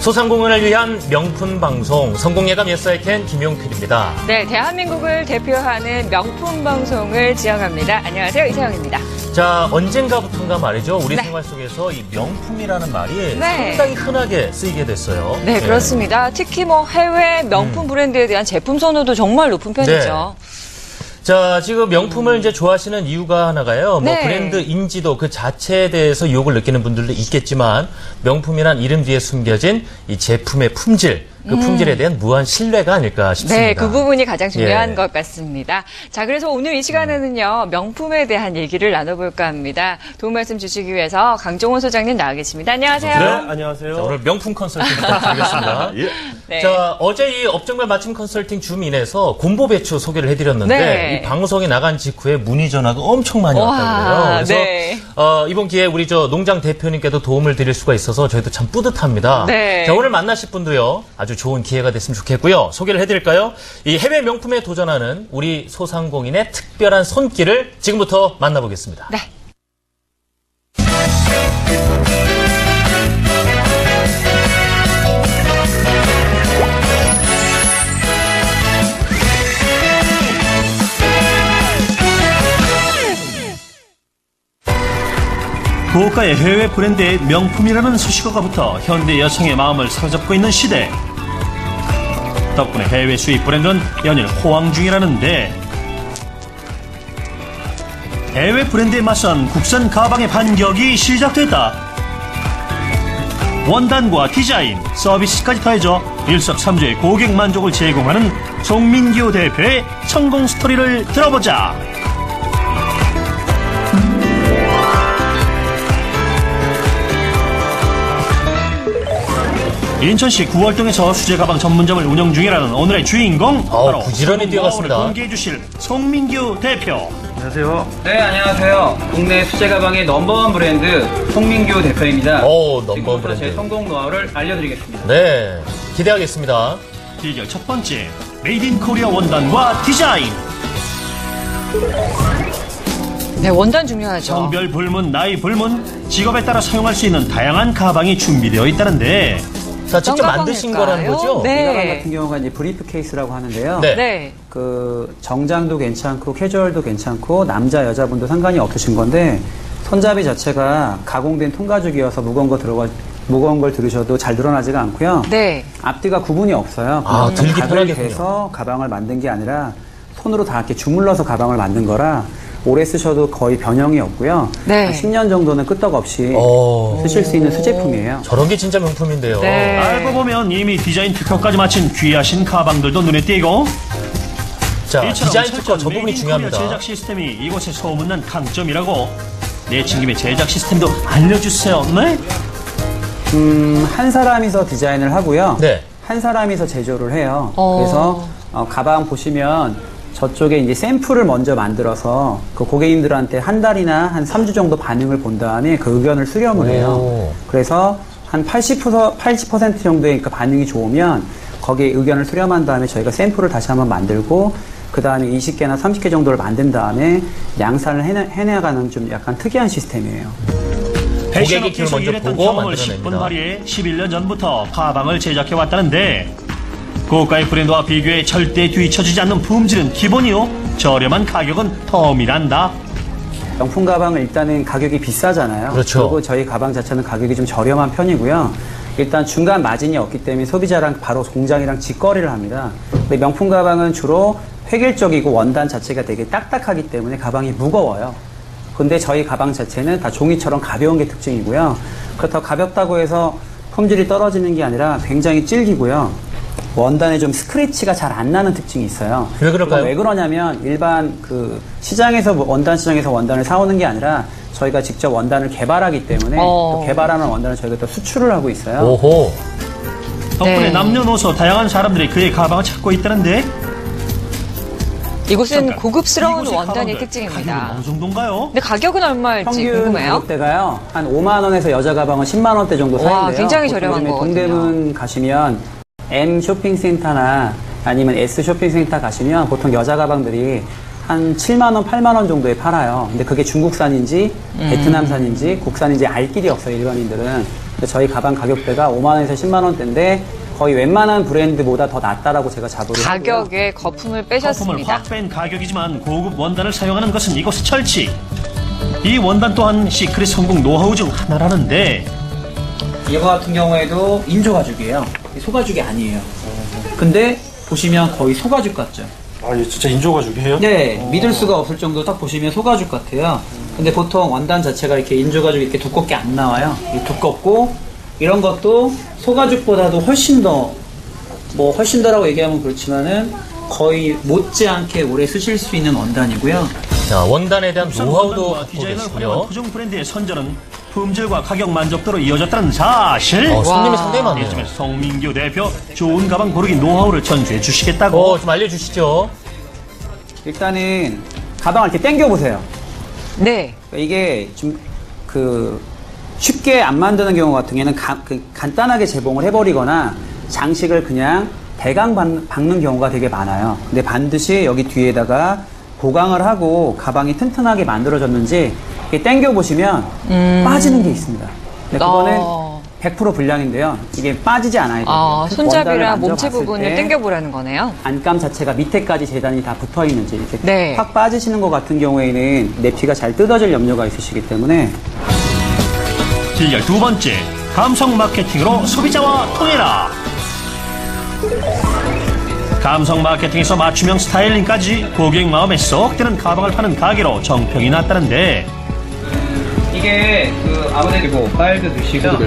소상공인을 위한 명품 방송 성공예감 예사이켄 김용필입니다. 네, 대한민국을 대표하는 명품 방송을 지향합니다. 안녕하세요, 이세영입니다. 자, 언젠가부터인가 말이죠. 우리 네. 생활 속에서 이 명품이라는 말이 네. 상당히 흔하게 쓰이게 됐어요. 네, 그렇습니다. 특히 해외 명품 브랜드에 대한 제품 선호도 정말 높은 편이죠. 자, 지금 명품을 이제 좋아하시는 이유가 하나가요. 네. 브랜드 인지도 그 자체에 대해서 유혹을 느끼는 분들도 있겠지만 명품이란 이름 뒤에 숨겨진 이 제품의 품질, 그 품질에 대한 무한 신뢰가 아닐까 싶습니다. 네, 그 부분이 가장 중요한 예. 것 같습니다. 자, 그래서 오늘 이 시간에는요, 명품에 대한 얘기를 나눠볼까 합니다. 도움 말씀 주시기 위해서 강종원 소장님 나와 계십니다. 안녕하세요. 네, 안녕하세요. 자, 오늘 명품 컨설팅 부탁드리겠습니다. 예. 네. 자, 어제 이 업종별 맞춤 컨설팅 줌인에서 곰보 배추 소개를 해드렸는데 네. 이 방송이 나간 직후에 문의 전화가 엄청 많이 와, 왔다고 그래요. 그래서 네. 이번 기회에 우리 농장 대표님께도 도움을 드릴 수가 있어서 저희도 참 뿌듯합니다. 네. 자, 오늘 만나실 분도요, 아주 좋은 기회가 됐으면 좋겠고요. 소개를 해드릴까요? 이 해외 명품에 도전하는 우리 소상공인의 특별한 손길을 지금부터 만나보겠습니다. 네. 고가의 해외 브랜드의 명품이라는 수식어가부터 현대 여성의 마음을 사로잡고 있는 시대. 덕분에 해외 수입 브랜드는 연일 호황 중이라는데 해외 브랜드에 맞선 국산 가방의 반격이 시작됐다. 원단과 디자인, 서비스까지 더해져 일석삼조의 고객 만족을 제공하는 송민규 대표의 성공 스토리를 들어보자. 인천시 구월동에서 수제 가방 전문점을 운영 중이라는 오늘의 주인공 바로 부지런히 뛰어갔습니다. 공개해 주실 송민규 대표. 안녕하세요. 네, 안녕하세요. 국내 수제 가방의 넘버원 브랜드 송민규 대표입니다. 넘버원 지금부터 브랜드. 제 성공 노하우를 알려드리겠습니다. 네, 기대하겠습니다. 비결 첫 번째, 메이드 인 코리아 원단과 디자인. 네, 원단 중요하죠. 성별 불문, 나이 불문, 직업에 따라 사용할 수 있는 다양한 가방이 준비되어 있다는데 자, 직접 어떤 만드신 가방일까요? 거라는 거죠? 네. 이 가방 같은 경우가 이제 브리프 케이스라고 하는데요. 네. 네. 그 정장도 괜찮고 캐주얼도 괜찮고 남자 여자분도 상관이 없으신 건데 손잡이 자체가 가공된 통가죽이어서 무거운 걸 들으셔도 잘 늘어나지가 않고요. 네. 앞뒤가 구분이 없어요. 아, 들기 가격이 편하겠군요. 돼서 가방을 만든 게 아니라 손으로 다 이렇게 주물러서 가방을 만든 거라 오래 쓰셔도 거의 변형이 없고요. 네. 한 10년 정도는 끄떡없이 오. 쓰실 수 있는 수제품이에요. 저런 게 진짜 명품인데요. 네. 알고 보면 이미 디자인 특허까지 마친 귀하신 가방들도 눈에 띄고 자, 이처럼 디자인 특허 철저한 저 부분이 메이드 인 중요합니다. 코리아 제작 시스템이 이곳의 소문난 강점이라고. 내친김에 제작 시스템도 알려주세요. 네? 한 사람이서 디자인을 하고요. 네. 한 사람이서 제조를 해요. 어. 그래서 가방 보시면 저쪽에 이제 샘플을 먼저 만들어서 그 고객님들한테 한 달이나 한 3주 정도 반응을 본 다음에 그 의견을 수렴을 해요. 오. 그래서 한 80% 정도의 그 반응이 좋으면 거기에 의견을 수렴한 다음에 저희가 샘플을 다시 한번 만들고 그 다음에 20개나 30개 정도를 만든 다음에 양산을 해내가는 좀 약간 특이한 시스템이에요. 고객의 길을 패션업계에서 먼저 일했던 보고 경험을 만들어냅니다. 10분 발휘해 11년 전부터 가방을 제작해 왔다는데 고가의 브랜드와 비교해 절대 뒤처지지 않는 품질은 기본이요, 저렴한 가격은 덤이란다. 명품 가방은 일단은 가격이 비싸잖아요. 그렇죠. 그리고 저희 가방 자체는 가격이 좀 저렴한 편이고요. 일단 중간 마진이 없기 때문에 소비자랑 바로 공장이랑 직거래를 합니다. 근데 명품 가방은 주로 획일적이고 원단 자체가 되게 딱딱하기 때문에 가방이 무거워요. 근데 저희 가방 자체는 다 종이처럼 가벼운 게 특징이고요. 그렇다고 가볍다고 해서 품질이 떨어지는 게 아니라 굉장히 질기고요. 원단에 좀 스크래치가 잘 안 나는 특징이 있어요. 왜 그럴까요? 왜 그러냐면 일반 그 시장에서 원단 시장에서 원단을 사오는 게 아니라 저희가 직접 원단을 개발하기 때문에 또 개발하는 원단을 저희가 또 수출을 하고 있어요. 오호. 덕분에 네. 남녀노소 다양한 사람들이 그의 가방을 찾고 있다는데 이곳은 고급스러운 이곳의 원단이 가방들 특징입니다. 가격은 어느 정도인가요? 근데 가격은 얼마일지 평균 궁금해요. 가격대가요. 한 5만 원에서 여자 가방은 10만 원대 정도 와, 사이인데요. 굉장히 보통 저렴한 요즘에 거거든요. 동대문 가시면 M 쇼핑센터나 아니면 S 쇼핑센터 가시면 보통 여자 가방들이 한 7만 원, 8만 원 정도에 팔아요. 근데 그게 중국산인지 베트남산인지 국산인지 알 길이 없어요, 일반인들은. 근데 저희 가방 가격대가 5만 원에서 10만 원대인데 거의 웬만한 브랜드보다 더 낫다라고 제가 자부를 하고요. 가격에 거품을 거품을 빼셨습니다. 확 뺀 가격이지만 고급 원단을 사용하는 것은 이곳의 철칙. 이 원단 또한 시크릿 성공 노하우 중 하나라는데 이거 같은 경우에도 인조 가죽이에요. 소가죽이 아니에요. 근데 보시면 거의 소가죽 같죠? 아, 이게 진짜 인조가죽이에요? 네, 믿을 수가 없을 정도로 딱 보시면 소가죽 같아요. 근데 보통 원단 자체가 이렇게 인조가죽 이렇게 두껍게 안 나와요. 이게 두껍고 이런 것도 소가죽보다도 훨씬 더라고 얘기하면 그렇지만은 거의 못지않게 오래 쓰실 수 있는 원단이고요. 자, 원단에 대한 노하우도 원단과 갖고 디자인을 활용한 계시고요. 토종 브랜드의 선전은 품질과 가격 만족도로 이어졌다는 사실. 손님이 상당히 많네요. 이쯤에 송민규 대표 좋은 가방 고르기 노하우를 전수해 주시겠다고. 좀 알려주시죠. 일단은 가방을 이렇게 당겨 보세요. 네. 이게 좀 쉽게 안 만드는 경우 같은 경우에는 간단하게 재봉을 해버리거나 장식을 그냥 대강 박는 경우가 되게 많아요. 근데 반드시 여기 뒤에다가 보강을 하고 가방이 튼튼하게 만들어졌는지 이렇게 당겨 보시면 빠지는 게 있습니다. 근데 그거는 100% 불량인데요. 이게 빠지지 않아야 돼요. 원단을 손잡이랑 몸체 만져봤을 부분을 때 당겨보라는 거네요. 안감 자체가 밑에까지 재단이 다 붙어 있는지 이렇게 네. 확 빠지시는 것 같은 경우에는 내피가 잘 뜯어질 염려가 있으시기 때문에 질결 두 번째, 감성 마케팅으로 소비자와 통해라. 감성 마케팅에서 맞춤형 스타일링까지 고객 마음에 쏙 드는 가방을 파는 가게로 정평이 났다는데 이게 아무래도 파일도 넣으시고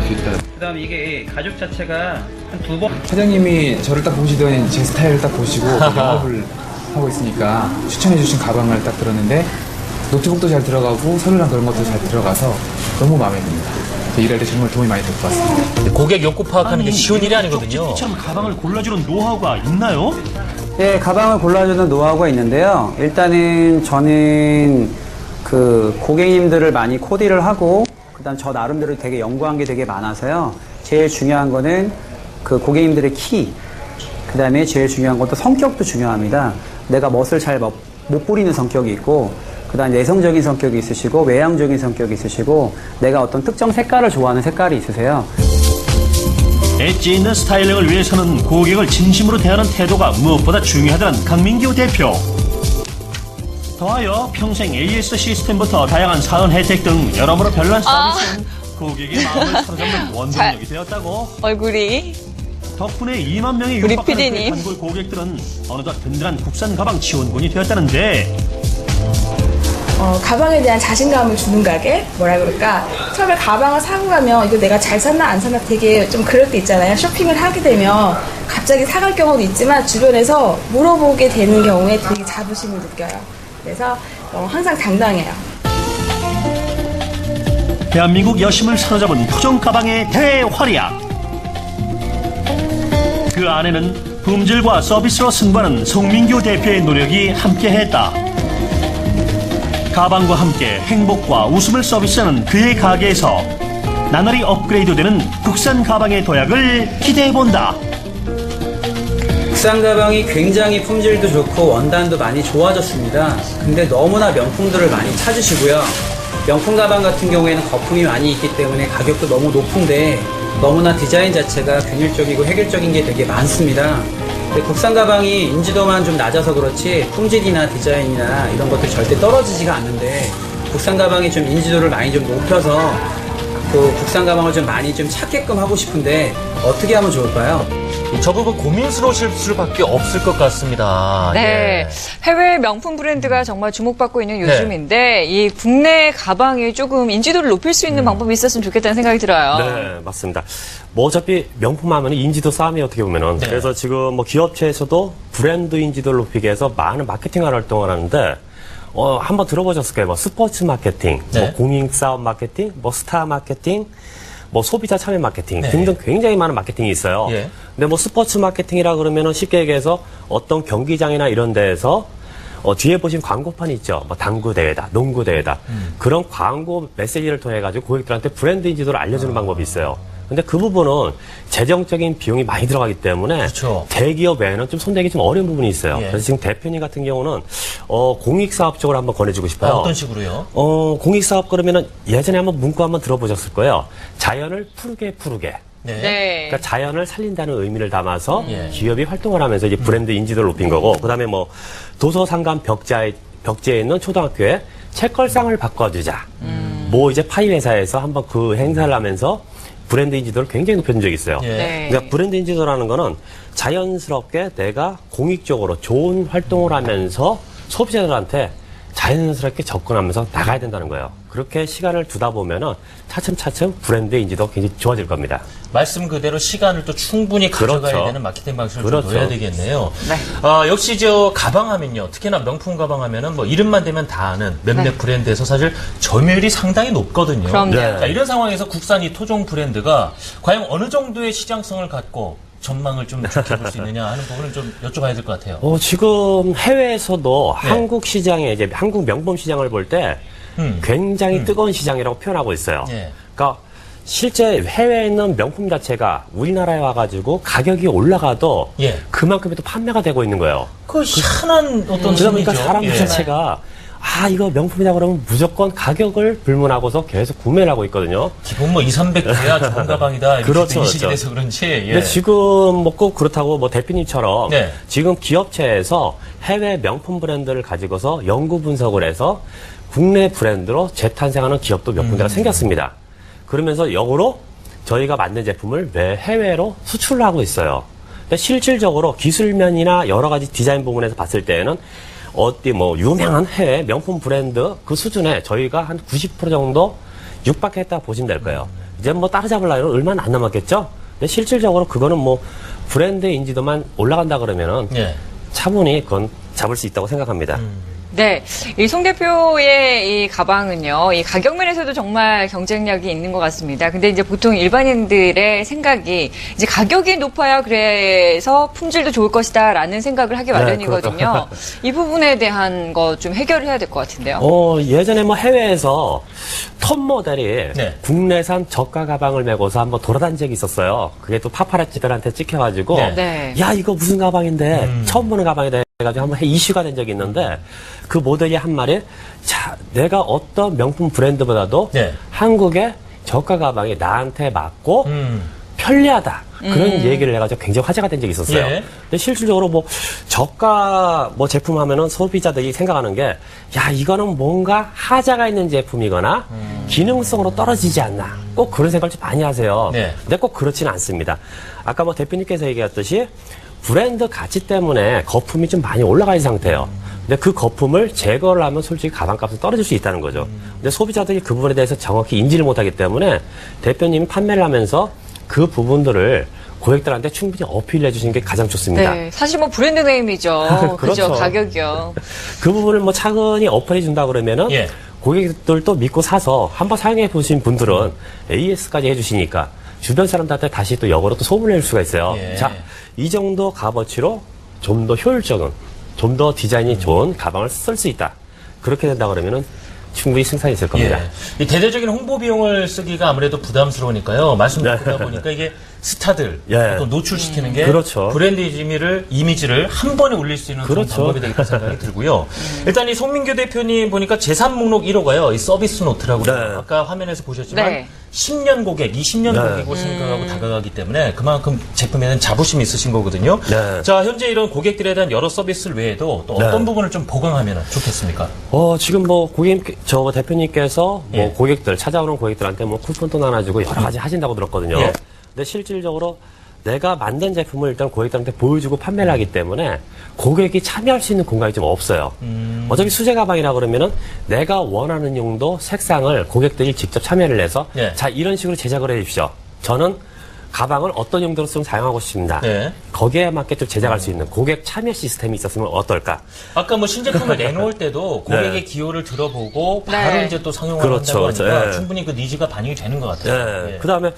그다음에 이게 가죽 자체가 한 2번 사장님이 저를 딱 보시더니 제 스타일을 딱 보시고 영업을 하고 있으니까 추천해주신 가방을 딱 들었는데 노트북도 잘 들어가고 서류랑 그런 것도 잘 들어가서 너무 마음에 듭니다. 일할 때 정말 도움이 많이 될 것 같습니다. 고객 욕구 파악하는 게 쉬운 일이 아니거든요. 쪽지처럼 가방을 골라주는 노하우가 있나요? 네, 가방을 골라주는 노하우가 있는데요. 일단은 저는 고객님들을 많이 코디를 하고 그다음 저 나름대로 되게 연구한 게 되게 많아서요. 제일 중요한 거는 고객님들의 키, 그다음에 제일 중요한 것도 성격도 중요합니다. 내가 멋을 잘 못 부리는 성격이 있고 그다음 내성적인 성격이 있으시고 외향적인 성격이 있으시고 내가 어떤 특정 색깔을 좋아하는 색깔이 있으세요. 엣지 있는 스타일링을 위해서는 고객을 진심으로 대하는 태도가 무엇보다 중요하다는 강민규 대표. 더하여 평생 AS 시스템부터 다양한 사은 혜택 등 여러모로 별난 서비스는 고객의 마음을 사로잡는 원동력이 되었다고. 얼굴이. 덕분에 2만 명의 우리 육박하는 PD님. 단골 고객들은 어느덧 든든한 국산 가방 지원군이 되었다는데 가방에 대한 자신감을 주는 가게? 뭐라 그럴까? 처음에 가방을 사고 가면 이거 내가 잘 샀나 안 샀나 되게 좀 그럴 때 있잖아요. 쇼핑을 하게 되면 갑자기 사갈 경우도 있지만 주변에서 물어보게 되는 경우에 되게 자부심을 느껴요. 그래서 항상 당당해요. 대한민국 여심을 사로잡은 토종 가방의 대활약. 그 안에는 품질과 서비스로 승부하는 송민규 대표의 노력이 함께했다. 가방과 함께 행복과 웃음을 서비스하는 그의 가게에서 나날이 업그레이드되는 국산 가방의 도약을 기대해본다. 국산 가방이 굉장히 품질도 좋고 원단도 많이 좋아졌습니다. 근데 너무나 명품들을 많이 찾으시고요. 명품 가방 같은 경우에는 거품이 많이 있기 때문에 가격도 너무 높은데 너무나 디자인 자체가 균일적이고 획일적인 게 되게 많습니다. 근데 국산 가방이 인지도만 좀 낮아서 그렇지 품질이나 디자인이나 이런 것들 절대 떨어지지가 않는데 국산 가방이 좀 인지도를 많이 좀 높여서 국산 가방을 좀 많이 좀 찾게끔 하고 싶은데 어떻게 하면 좋을까요? 저 부분 고민스러우실 수밖에 없을 것 같습니다. 네. 해외 명품 브랜드가 정말 주목받고 있는 요즘인데 이 국내 가방이 조금 인지도를 높일 수 있는 방법이 있었으면 좋겠다는 생각이 들어요. 네, 맞습니다. 뭐 어차피 명품 하면 인지도 싸움이 어떻게 보면은 그래서 지금 뭐 기업체에서도 브랜드 인지도를 높이기 위해서 많은 마케팅 활동을 하는데 한번 들어보셨을 거예요. 뭐 스포츠 마케팅, 뭐 공익사업 마케팅, 뭐 스타 마케팅, 뭐 소비자 참여 마케팅 등등 굉장히 많은 마케팅이 있어요. 근데 뭐 스포츠 마케팅이라 그러면은 쉽게 얘기해서 어떤 경기장이나 이런 데에서 뒤에 보시면 광고판이 있죠. 뭐 당구 대회다, 농구 대회다. 그런 광고 메시지를 통해 가지고 고객들한테 브랜드 인지도를 알려주는 방법이 있어요. 근데 그 부분은 재정적인 비용이 많이 들어가기 때문에 그렇죠. 대기업 외에는 좀 손대기 좀 어려운 부분이 있어요. 예. 그래서 지금 대표님 같은 경우는 공익사업 쪽으로 한번 권해주고 싶어요. 어떤 식으로요? 공익사업 그러면은 예전에 한번 문구 한번 들어보셨을 거예요. 자연을 푸르게. 네. 네. 그러니까 자연을 살린다는 의미를 담아서 예. 기업이 활동을 하면서 이제 브랜드 인지도를 높인 거고, 그다음에 뭐 도서상관 벽지에 있는 초등학교에 책걸상을 바꿔주자. 뭐 이제 파이 회사에서 한번 그 행사를 하면서 브랜드 인지도를 굉장히 높여준 적이 있어요. 예. 네. 그러니까 브랜드 인지도라는 거는 자연스럽게 내가 공익적으로 좋은 활동을 하면서 소비자들한테 자연스럽게 접근하면서 나가야 된다는 거예요. 그렇게 시간을 두다 보면은 차츰차츰 브랜드 인지도가 굉장히 좋아질 겁니다. 말씀 그대로 시간을 또 충분히 가져가야 그렇죠. 되는 마케팅 방식을 그렇죠. 좀 넣어야 되겠네요. 네. 역시 가방 하면요. 특히나 명품 가방 하면은 뭐 이름만 되면 다 아는 몇몇 네. 브랜드에서 사실 점유율이 상당히 높거든요. 그럼요. 네. 자, 이런 상황에서 국산 이 토종 브랜드가 과연 어느 정도의 시장성을 갖고 전망을 좀 좋게 볼 수 있느냐 하는 부분을 좀 여쭤봐야 될 것 같아요. 지금 해외에서도 네. 한국 시장에 이제 한국 명품 시장을 볼 때 굉장히 뜨거운 시장이라고 표현하고 있어요. 예. 그러니까 실제 해외에 있는 명품 자체가 우리나라에 와가지고 가격이 올라가도 예. 그만큼이 또 판매가 되고 있는 거예요. 그 희한한 어떤 그러니까 심리죠. 사람들 예. 자체가 이거 명품이다 그러면 무조건 가격을 불문하고서 계속 구매를 하고 있거든요. 기본 뭐 2, 300 돼야 좋은 가방이다. 이렇게 그렇죠, 인식이 그렇죠. 돼서 그런지. 예. 근데 지금 뭐 꼭 그렇다고 뭐 대표님처럼 네. 지금 기업체에서 해외 명품 브랜드를 가지고서 연구 분석을 해서 국내 브랜드로 재탄생하는 기업도 몇 군데가 생겼습니다. 그러면서 역으로 저희가 만든 제품을 매 해외로 수출을 하고 있어요. 근데 실질적으로 기술면이나 여러 가지 디자인 부분에서 봤을 때에는 어디 뭐 유명한 해외 명품 브랜드 그 수준에 저희가 한 90% 정도 육박했다 보시면 될 거예요. 이제 뭐 따라잡을 나이는 얼마나 안 남았겠죠? 근데 실질적으로 그거는 뭐 브랜드 인지도만 올라간다 그러면은 예. 차분히 그건 잡을 수 있다고 생각합니다. 네, 이 송 대표의 이 가방은요, 이 가격 면에서도 정말 경쟁력이 있는 것 같습니다. 근데 이제 보통 일반인들의 생각이 이제 가격이 높아야 그래서 품질도 좋을 것이다라는 생각을 하기 마련이거든요. 이 부분에 대한 거 좀 해결을 해야 될 것 같은데요. 예전에 뭐 해외에서 톱 모델이 네. 국내산 저가 가방을 메고서 한번 돌아다닌 적이 있었어요. 그게 또 파파라치들한테 찍혀가지고 네. 네. 야 이거 무슨 가방인데 처음 보는 가방이다 해가지고 한번 이슈가 된 적이 있는데 그 모델이 한 말이 자 내가 어떤 명품 브랜드보다도 네. 한국의 저가 가방이 나한테 맞고 편리하다. 그런 얘기를 해가지고 굉장히 화제가 된 적이 있었어요. 예. 근데 실질적으로 뭐 저가 뭐 제품 하면은 소비자들이 생각하는 게 야 이거는 뭔가 하자가 있는 제품이거나 기능성으로 떨어지지 않나. 꼭 그런 생각을 좀 많이 하세요. 네. 근데 꼭 그렇지는 않습니다. 아까 뭐 대표님께서 얘기했듯이 브랜드 가치 때문에 거품이 좀 많이 올라가 있는 상태예요. 근데 그 거품을 제거를 하면 솔직히 가방값은 떨어질 수 있다는 거죠. 근데 소비자들이 그 부분에 대해서 정확히 인지를 못하기 때문에 대표님이 판매를 하면서 그 부분들을 고객들한테 충분히 어필해 주시는 게 가장 좋습니다. 네, 사실 뭐 브랜드 네임이죠. 그렇죠. 그죠, 가격이요. 그 부분을 뭐 차근히 어필해 준다 그러면은 예. 고객들도 믿고 사서 한번 사용해 보신 분들은 AS까지 해주시니까 주변 사람들한테 다시 또 역으로 또 소문을 낼 수가 있어요. 예. 자, 이 정도 값어치로 좀 더 효율적인, 좀 더 디자인이 좋은 가방을 쓸 수 있다. 그렇게 된다 그러면은 충분히 생산이 있을 겁니다. 예. 이 대대적인 홍보 비용을 쓰기가 아무래도 부담스러우니까요. 말씀 듣다 보니까 이게 스타들 예. 또 노출시키는 게 그렇죠. 브랜드 이미지를 한 번에 올릴 수 있는 그런 그렇죠. 방법이 되겠다 생각이 들고요. 일단 이 송민규 대표님 보니까 재산 목록 1호가요. 이 서비스 노트라고 네. 아까 화면에서 보셨지만 네. 10년 고객, 20년 네. 고객을 생각하고 다가가기 때문에 그만큼 제품에 대한 자부심이 있으신 거거든요. 네. 자, 현재 이런 고객들에 대한 여러 서비스 외에도 또 어떤 네. 부분을 좀 보강하면 좋겠습니까? 지금 뭐 저 대표님께서 예. 뭐 고객들 찾아오는 고객들한테 뭐 쿠폰도 나눠주고 여러 가지 하신다고 들었거든요. 예. 근데 실질적으로 내가 만든 제품을 일단 고객들한테 보여주고 판매를 하기 때문에 고객이 참여할 수 있는 공간이 좀 없어요. 어차피 수제 가방이라 그러면은 내가 원하는 용도, 색상을 고객들이 직접 참여를 해서 예. 자 이런 식으로 제작을 해주십시오. 저는 가방을 어떤 용도로 좀 사용하고 싶습니다. 네. 거기에 맞게 좀 제작할 수 있는 고객 참여 시스템이 있었으면 어떨까? 아까 뭐 신제품을 내놓을 때도 고객의 네. 기호를 들어보고 바로 네. 이제 또 상용을 그렇죠, 한다고 하니까 그렇죠. 예. 충분히 그 니즈가 반영이 되는 것 같아요. 네. 예. 그 다음에,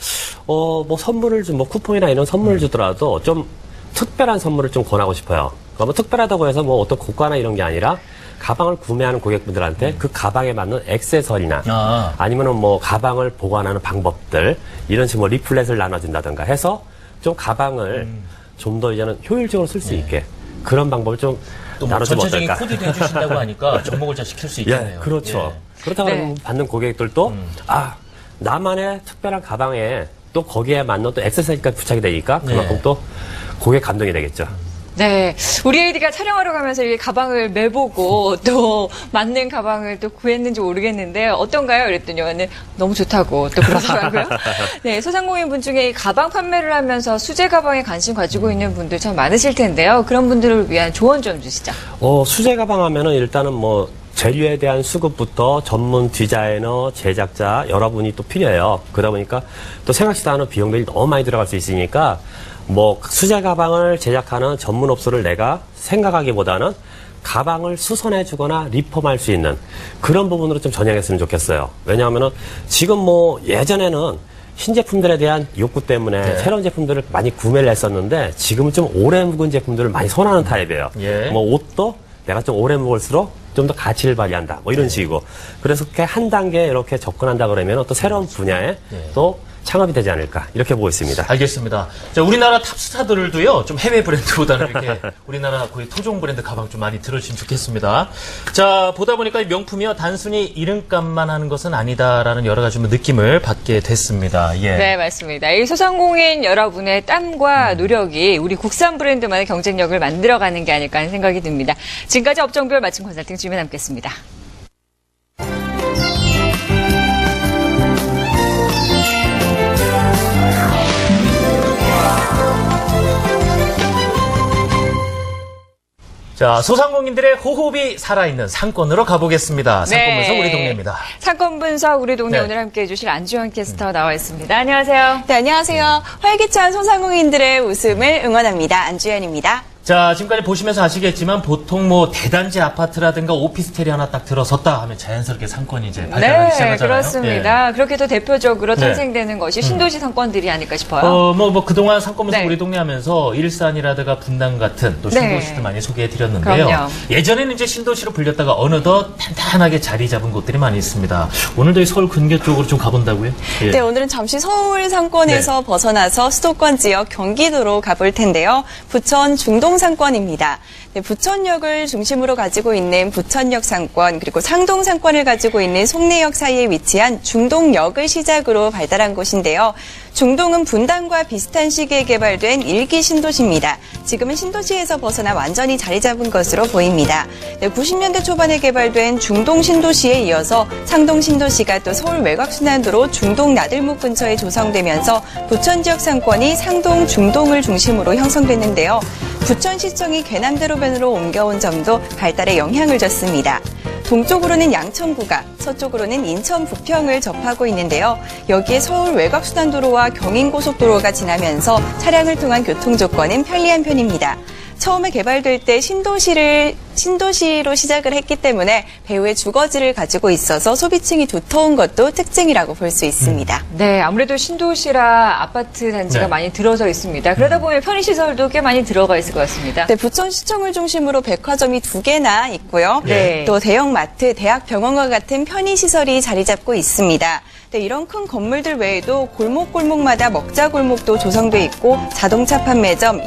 뭐 선물을 좀, 뭐 쿠폰이나 이런 선물을 주더라도 좀 특별한 선물을 좀 권하고 싶어요. 그러니까 뭐 특별하다고 해서 뭐 어떤 고가나 이런 게 아니라 가방을 구매하는 고객분들한테 그 가방에 맞는 액세서리나 아니면은 뭐 가방을 보관하는 방법들 이런 식으로 뭐 리플렛을 나눠준다든가 해서 좀 가방을 좀 더 이제는 효율적으로 쓸 수 있게 그런 방법을 좀 또 뭐 나눠주면 전체적인 어떨까? 코디도 해주신다고 하니까 접목을 잘 시킬 수 있겠네요. 예, 그렇죠. 그렇다고 네. 하면 받는 고객들도 아 나만의 특별한 가방에 또 거기에 맞는 또 액세서리까지 부착이 되니까 그만큼 또 고객 감동이 되겠죠. 네. 우리 AD가 촬영하러 가면서 이 가방을 매보고 또 맞는 가방을 또 구했는지 모르겠는데 어떤가요? 그랬더니 너무 좋다고 또 그러더라고요. 네. 소상공인 분 중에 이 가방 판매를 하면서 수제 가방에 관심 가지고 있는 분들 참 많으실 텐데요. 그런 분들을 위한 조언 좀 주시죠. 수제 가방 하면은 일단은 뭐 재료에 대한 수급부터 전문 디자이너, 제작자 여러분이 또 필요해요. 그러다 보니까 또 생각지도 않은 비용들이 너무 많이 들어갈 수 있으니까 뭐 수제 가방을 제작하는 전문 업소를 내가 생각하기보다는 가방을 수선해주거나 리폼할 수 있는 그런 부분으로 좀 전향했으면 좋겠어요. 왜냐하면은 지금 뭐 예전에는 신제품들에 대한 욕구 때문에 새로운 제품들을 많이 구매를 했었는데 지금은 좀 오래 묵은 제품들을 많이 선호하는 타입이에요. 뭐 옷도 내가 좀 오래 묵을수록 좀 더 가치를 발휘한다. 뭐 이런 식이고. 그래서 그렇게 한 단계 이렇게 접근한다 그러면 또 새로운 분야에 또 창업이 되지 않을까 이렇게 보고 있습니다. 알겠습니다. 자, 우리나라 탑스타들도요, 좀 해외 브랜드보다는 이렇게 우리나라 거의 토종 브랜드 가방 좀 많이 들어주시면 좋겠습니다. 자, 보다 보니까 이 명품이요, 단순히 이름값만 하는 것은 아니다라는 여러 가지 느낌을 받게 됐습니다. 예. 네, 맞습니다. 이 소상공인 여러분의 땀과 노력이 우리 국산 브랜드만의 경쟁력을 만들어가는 게 아닐까 하는 생각이 듭니다. 지금까지 업종별 맞춤 컨설팅 주민 함께했습니다. 자, 소상공인들의 호흡이 살아있는 상권으로 가보겠습니다. 상권 분석 우리 동네입니다. 상권 분석 우리 동네 네. 오늘 함께해 주실 안주현 캐스터 나와 있습니다. 안녕하세요. 네, 안녕하세요. 활기찬 소상공인들의 웃음을 응원합니다. 안주현입니다. 자, 지금까지 보시면서 아시겠지만 보통 뭐 대단지 아파트라든가 오피스텔이 하나 딱 들어섰다 하면 자연스럽게 상권이 이제 발달하기 시작하잖아요. 그렇습니다. 그렇게 또 대표적으로 네. 탄생되는 것이 신도시 상권들이 아닐까 싶어요. 뭐 그동안 상권 분석 네. 우리 동네 하면서 일산이라든가 분당 같은 또 네. 신도시들 많이 소개해 드렸는데요. 그럼요. 예전에는 이제 신도시로 불렸다가 어느덧 탄탄하게 자리 잡은 곳들이 많이 있습니다. 오늘도 이 서울 근교 쪽으로 좀 가본다고요? 예. 네, 오늘은 잠시 서울 상권에서 벗어나서 수도권 지역 경기도로 가볼 텐데요. 부천 중동 상권입니다. 네, 부천역을 중심으로 가지고 있는 부천역 상권, 그리고 상동 상권을 가지고 있는 송내역 사이에 위치한 중동역을 시작으로 발달한 곳인데요. 중동은 분당과 비슷한 시기에 개발된 일기 신도시입니다. 지금은 신도시에서 벗어나 완전히 자리 잡은 것으로 보입니다. 네, 90년대 초반에 개발된 중동 신도시에 이어서 상동 신도시가 또 서울 외곽순환도로 중동 나들목 근처에 조성되면서 부천 지역 상권이 상동, 중동을 중심으로 형성됐는데요. 부천시청이 괴남대로변으로 옮겨온 점도 발달에 영향을 줬습니다. 동쪽으로는 양천구가, 서쪽으로는 인천 부평을 접하고 있는데요. 여기에 서울 외곽순환도로와 경인고속도로가 지나면서 차량을 통한 교통 조건은 편리한 편입니다. 처음에 개발될 때 신도시로 시작을 했기 때문에 배후의 주거지를 가지고 있어서 소비층이 두터운 것도 특징이라고 볼 수 있습니다. 네, 아무래도 신도시라 아파트 단지가 네. 많이 들어서 있습니다. 그러다 보면 편의시설도 꽤 많이 들어가 있을 것 같습니다. 네, 부천시청을 중심으로 백화점이 2개나 있고요. 네. 또 대형마트, 대학병원과 같은 편의시설이 자리 잡고 있습니다. 네, 이런 큰 건물들 외에도 골목골목마다 먹자골목도 조성돼 있고 자동차 판매점,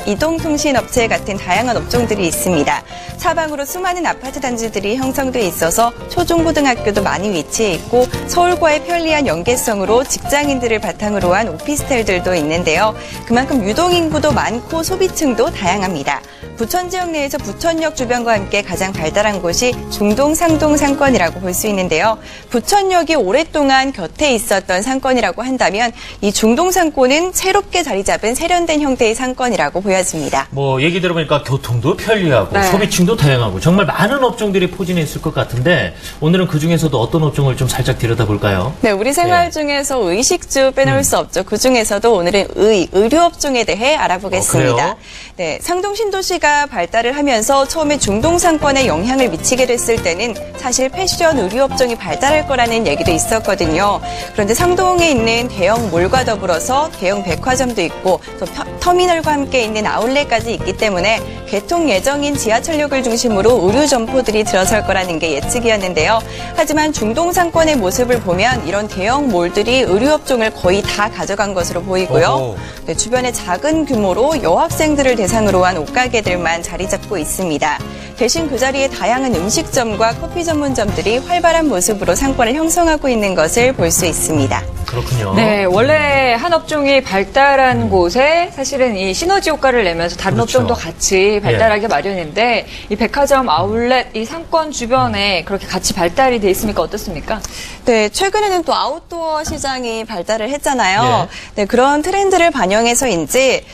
이동통신업체 같은 다양한 업종들이 있습니다. 사방으로 수많은 아파트 단지들이 형성돼 있어서 초중고등학교도 많이 위치해 있고 서울과의 편리한 연계성으로 직장인들을 바탕으로 한 오피스텔들도 있는데요. 그만큼 유동인구도 많고 소비층도 다양합니다. 부천 지역 내에서 부천역 주변과 함께 가장 발달한 곳이 중동 상동 상권이라고 볼 수 있는데요. 부천역이 오랫동안 곁에 있었던 상권이라고 한다면 이 중동 상권은 새롭게 자리 잡은 세련된 형태의 상권이라고 보여집니다. 뭐 얘기 들어보니까 교통도 편리하고 네. 소비층도 다양하고 정말 많은 업종들이 포진해 있을 것 같은데 오늘은 그 중에서도 어떤 업종을 좀 살짝 들여다볼까요? 네, 우리 생활 중에서 의식주 빼놓을 수 없죠. 그 중에서도 오늘은 의료업종에 대해 알아보겠습니다. 그래요? 네, 상동 신도시가 발달을 하면서 처음에 중동 상권에 영향을 미치게 됐을 때는 사실 패션 의료업종이 발달할 거라는 얘기도 있었거든요. 그런데 상동에 있는 대형 몰과 더불어서 대형 백화점도 있고 또 터미널과 함께 있는 아울렛까지 있기 때문에 개통 예정인 지하철역을 중심으로 의류 점포들이 들어설 거라는 게 예측이었는데요. 하지만 중동 상권의 모습을 보면 이런 대형 몰들이 의류업종을 거의 다 가져간 것으로 보이고요. 네, 주변에 작은 규모로 여학생들을 대상으로 한 옷가게들만 자리 잡고 있습니다. 대신 그 자리에 다양한 음식점과 커피 전문점들이 활발한 모습으로 상권을 형성하고 있는 것을 볼 수 있습니다. 그렇군요. 네, 원래 한 업종이 발달한 곳에 사실은 이 시너지 효과를 내면서 다른 그렇죠. 업종도 같이 발달하게 마련인데 이 백화점, 아울렛, 이 상권 주변에 그렇게 같이 발달이 돼 있으니까 어떻습니까? 네, 최근에는 또 아웃도어 시장이 발달을 했잖아요. 네, 그런 트렌드를 반영해서인지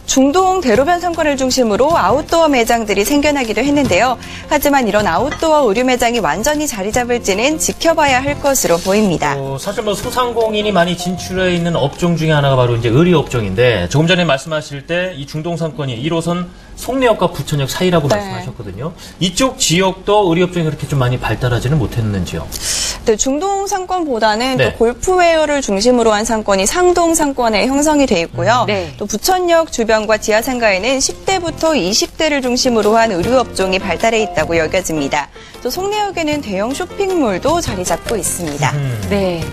중동 대로변 상권을 중심으로 아웃도어 매장들이 생겨나기도 했는데요. 하지만 이런 아웃도어 의류 매장이 완전히 자리 잡을지는 지켜봐야 할 것으로 보입니다. 사실 뭐 소상공인이 많이 진출해 있는 업종 중에 하나가 바로 이제 의류 업종인데 조금 전에 말씀하실 때 이 중동 상권이 1호선 송내역과 부천역 사이라고 네. 말씀하셨거든요. 이쪽 지역도 의류 업종이 그렇게 좀 많이 발달하지는 못했는지요? 네, 중동 상권보다는 네. 또 골프웨어를 중심으로 한 상권이 상동 상권에 형성이 돼 있고요. 네. 또 부천역 주변과 지하상가에는 10대부터 20대를 중심으로 한 의류업종이 발달해 있다고 여겨집니다. 또 송내역에는 대형 쇼핑몰도 자리 잡고 있습니다. 네.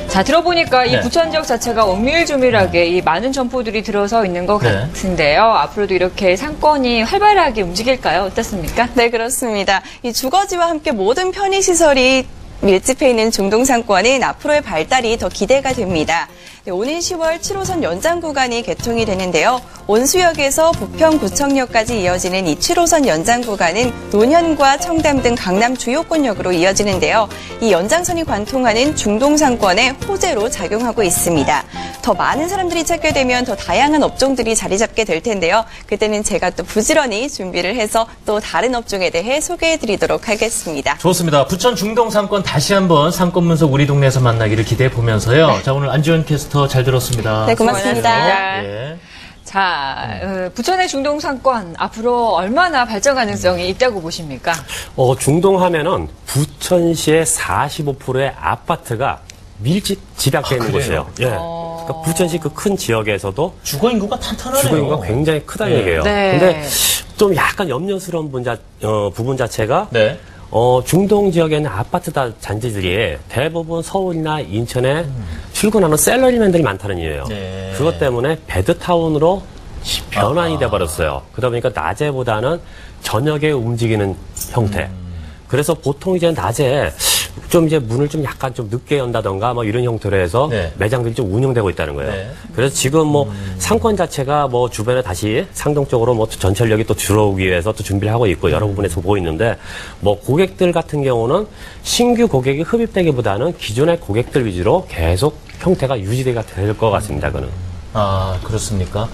자, 들어보니까 이 네. 부천지역 자체가 엄밀조밀하게 이 많은 점포들이 들어서 있는 것 네. 같은데요. 앞으로도 이렇게 상권이 활발하게 움직일까요? 어떻습니까? 네, 그렇습니다. 이 주거지와 함께 모든 편의시설이 밀집해 있는 중동 상권은 앞으로의 발달이 더 기대가 됩니다. 네, 오는 10월 7호선 연장 구간이 개통이 되는데요. 온수역에서 부평구청역까지 이어지는 이 7호선 연장 구간은 논현과 청담 등 강남 주요권역으로 이어지는데요. 이 연장선이 관통하는 중동 상권의 호재로 작용하고 있습니다. 더 많은 사람들이 찾게 되면 더 다양한 업종들이 자리 잡게 될 텐데요. 그때는 제가 또 부지런히 준비를 해서 또 다른 업종에 대해 소개해드리도록 하겠습니다. 좋습니다. 부천 중동 상권 다시 한번 상권 분석 우리 동네에서 만나기를 기대해 보면서요. 네. 자, 오늘 안지원 캐스터 잘 들었습니다. 네, 고맙습니다. 고맙습니다. 예. 자, 부천의 중동 상권 앞으로 얼마나 발전 가능성이 있다고 보십니까? 중동 하면은 부천시의 45%의 아파트가 밀집 집약되어 있는 곳이에요. 예. 그러니까 부천시 그 큰 지역에서도 주거 인구가 탄탄하네요. 주거 인구가 굉장히 크다는 네. 얘기예요. 네. 근데 좀 약간 염려스러운 부분 자체가 네. 중동 지역에 있는 아파트 단지들이 대부분 서울이나 인천에 출근하는 샐러리맨들이 많다는 이유예요. 네. 그것 때문에 베드타운으로 변환이 돼버렸어요. 그러다 보니까 낮에보다는 저녁에 움직이는 형태. 그래서 보통 이제 낮에 좀 이제 문을 좀 약간 좀 늦게 연다던가 뭐 이런 형태로 해서 네. 매장들이 좀 운영되고 있다는 거예요. 네. 그래서 지금 뭐 상권 자체가 뭐 주변에 다시 상동 쪽으로 뭐 전철역이 또 들어오기 위해서 또 준비를 하고 있고 여러 부분에서 보이는데 뭐 고객들 같은 경우는 신규 고객이 흡입되기보다는 기존의 고객들 위주로 계속 형태가 유지가 될 것 같습니다. 그는. 아, 그렇습니까?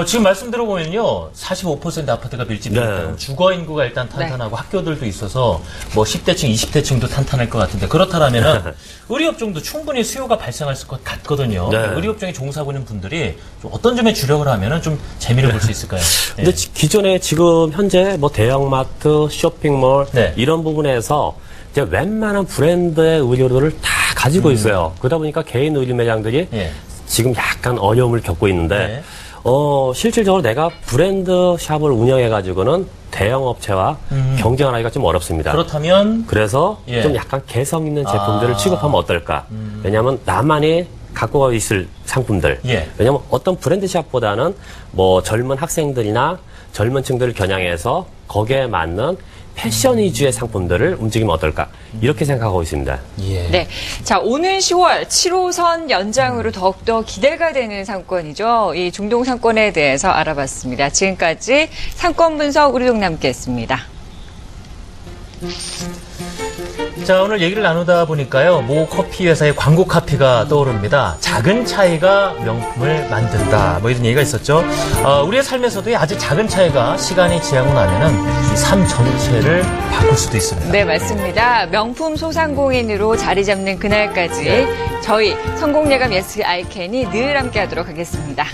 지금 말씀 들어보면요. 45% 아파트가 밀집되어 있다. 네. 주거 인구가 일단 탄탄하고 학교들도 있어서 뭐 10대층, 20대층도 탄탄할 것 같은데 그렇다면은 의료업종도 충분히 수요가 발생할 것 같거든요. 네. 의료업종에 종사하고 있는 분들이 좀 어떤 점에 주력을 하면은 좀 재미를 볼 수 있을까요? 네. 근데 기존에 지금 현재 뭐 대형마트, 쇼핑몰 네. 이런 부분에서 이제 웬만한 브랜드의 의류를 다 가지고 있어요. 그러다 보니까 개인 의류 매장들이 예. 지금 약간 어려움을 겪고 있는데 네. 실질적으로 내가 브랜드 샵을 운영해가지고는 대형 업체와 경쟁을 하기가 좀 어렵습니다. 그렇다면 그래서 예. 좀 약간 개성 있는 제품들을 취급하면 어떨까? 왜냐하면 나만이 갖고 있을 상품들. 예. 왜냐하면 어떤 브랜드 샵보다는 뭐 젊은 학생들이나 젊은 층들을 겨냥해서 거기에 맞는 패션 위주의 상품들을 움직이면 어떨까? 이렇게 생각하고 있습니다. 예. 네. 자, 오는 10월 7호선 연장으로 더욱더 기대가 되는 상권이죠. 이 중동 상권에 대해서 알아봤습니다. 지금까지 상권 분석 우리 동네 함께 했습니다. 자, 오늘 얘기를 나누다 보니까요. 모 커피 회사의 광고 카피가 떠오릅니다. 작은 차이가 명품을 만든다. 뭐 이런 얘기가 있었죠. 우리의 삶에서도 아주 작은 차이가 시간이 지나고 나면은 이 삶 전체를 바꿀 수도 있습니다. 네, 맞습니다. 명품 소상공인으로 자리 잡는 그날까지 네. 저희 성공예감 예스 아이캔이 늘 함께 하도록 하겠습니다.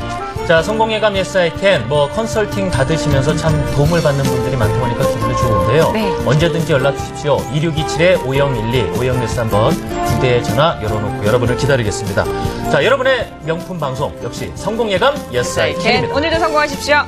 자, 성공예감 예스 아이캔 뭐 컨설팅 받으시면서 참 도움을 받는 분들이 많다고 하니까 기분이 좋은데요. 네. 언제든지 연락 주십시오. 2627-5012 오영뉴스 한번 2대의 전화 열어놓고 여러분을 기다리겠습니다. 자, 여러분의 명품 방송 역시 성공예감 예스 아이캔 아이캔입니다. 오늘도 성공하십시오.